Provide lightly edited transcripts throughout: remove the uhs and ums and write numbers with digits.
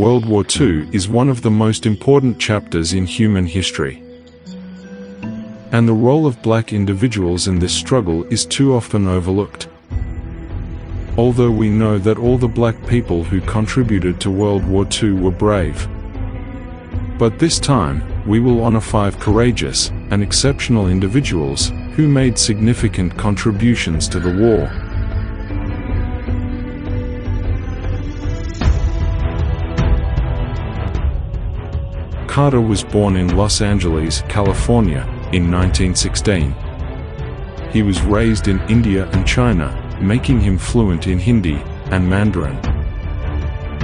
World War II is one of the most important chapters in human history. And the role of black individuals in this struggle is too often overlooked. Although we know that all the black people who contributed to World War II were brave. But this time, we will honor 5 courageous and exceptional individuals who made significant contributions to the war. Carter was born in Los Angeles, California, in 1916. He was raised in India and China, making him fluent in Hindi and Mandarin.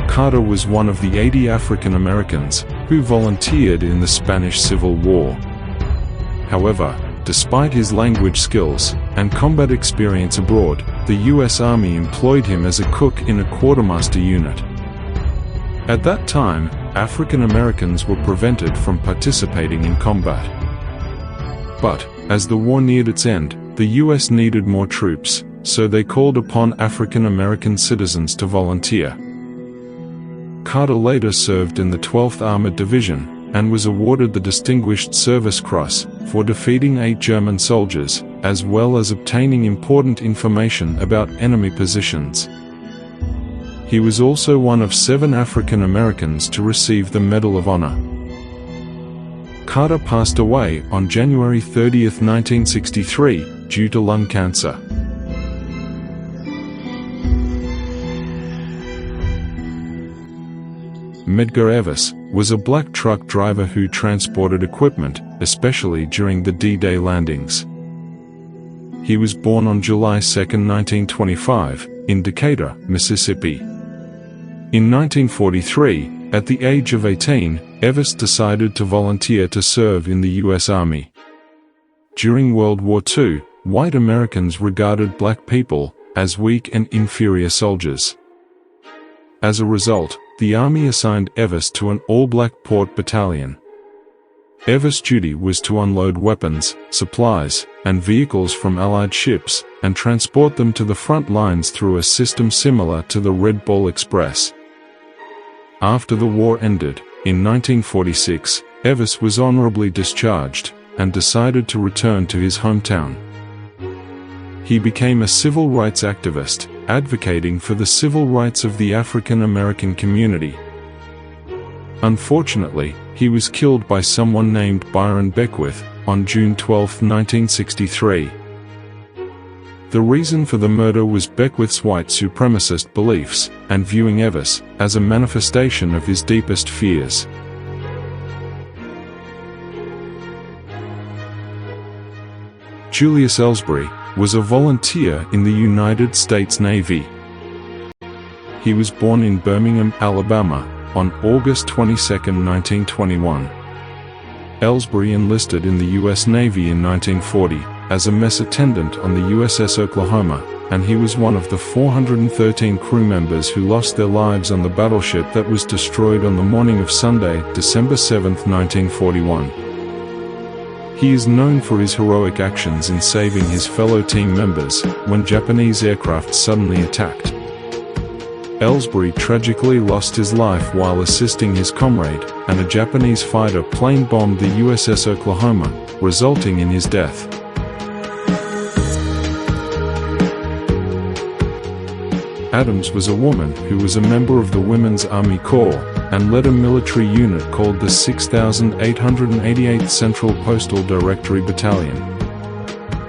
Carter was one of the 80 African Americans who volunteered in the Spanish Civil War. However, despite his language skills and combat experience abroad, the U.S. Army employed him as a cook in a quartermaster unit. At that time, African Americans were prevented from participating in combat. But, as the war neared its end, the U.S. needed more troops, so they called upon African American citizens to volunteer. Carter later served in the 12th Armored Division, and was awarded the Distinguished Service Cross for defeating 8 German soldiers, as well as obtaining important information about enemy positions. He was also one of 7 African Americans to receive the Medal of Honor. Carter passed away on January 30, 1963, due to lung cancer. Medgar Evers was a black truck driver who transported equipment, especially during the D-Day landings. He was born on July 2, 1925, in Decatur, Mississippi. In 1943, at the age of 18, Evers decided to volunteer to serve in the U.S. Army. During World War II, white Americans regarded black people as weak and inferior soldiers. As a result, the Army assigned Evers to an all-black port battalion. Evers' duty was to unload weapons, supplies, and vehicles from Allied ships, and transport them to the front lines through a system similar to the Red Ball Express. After the war ended, in 1946, Evers was honorably discharged, and decided to return to his hometown. He became a civil rights activist, advocating for the civil rights of the African American community. Unfortunately, he was killed by someone named Byron Beckwith on June 12, 1963. The reason for the murder was Beckwith's white supremacist beliefs, and viewing Evers as a manifestation of his deepest fears. Julius Ellsbury was a volunteer in the United States Navy. He was born in Birmingham, Alabama, on August 22, 1921. Ellsbury enlisted in the U.S. Navy in 1940 as a mess attendant on the USS Oklahoma, and he was one of the 413 crew members who lost their lives on the battleship that was destroyed on the morning of Sunday, December 7, 1941. He is known for his heroic actions in saving his fellow team members when Japanese aircraft suddenly attacked. Ellsbury tragically lost his life while assisting his comrade, and a Japanese fighter plane bombed the USS Oklahoma, resulting in his death. Adams was a woman who was a member of the Women's Army Corps, and led a military unit called the 6,888th Central Postal Directory Battalion.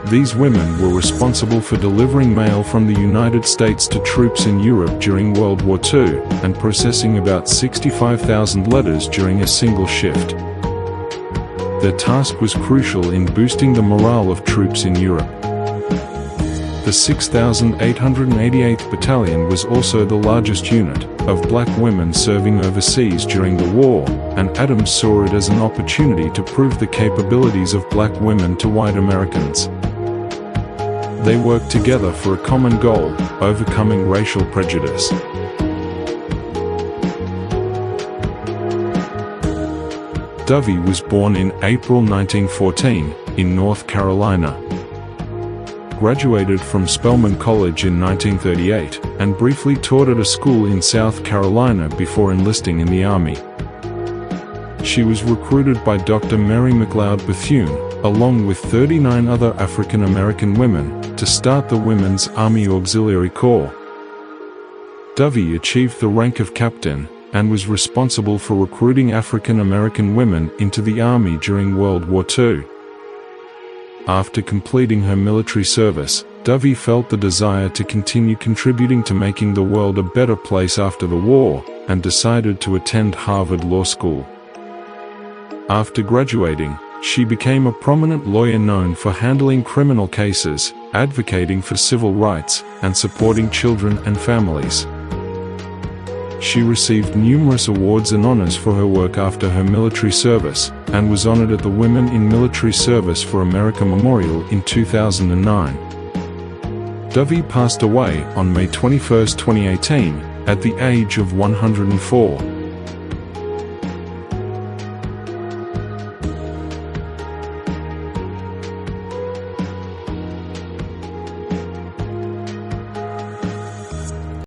These women were responsible for delivering mail from the United States to troops in Europe during World War II, and processing about 65,000 letters during a single shift. Their task was crucial in boosting the morale of troops in Europe. The 6,888th Battalion was also the largest unit of black women serving overseas during the war, and Adams saw it as an opportunity to prove the capabilities of black women to white Americans. They worked together for a common goal, overcoming racial prejudice. Dovey was born in April 1914, in North Carolina. Graduated from Spelman College in 1938, and briefly taught at a school in South Carolina before enlisting in the Army. She was recruited by Dr. Mary McLeod Bethune, along with 39 other African American women, to start the Women's Army Auxiliary Corps. Dovey achieved the rank of captain, and was responsible for recruiting African American women into the Army during World War II. After completing her military service, Dovey felt the desire to continue contributing to making the world a better place after the war, and decided to attend Harvard Law School. After graduating, she became a prominent lawyer known for handling criminal cases, advocating for civil rights, and supporting children and families. She received numerous awards and honors for her work after her military service, and was honored at the Women in Military Service for America Memorial in 2009. Dovey passed away on May 21, 2018, at the age of 104.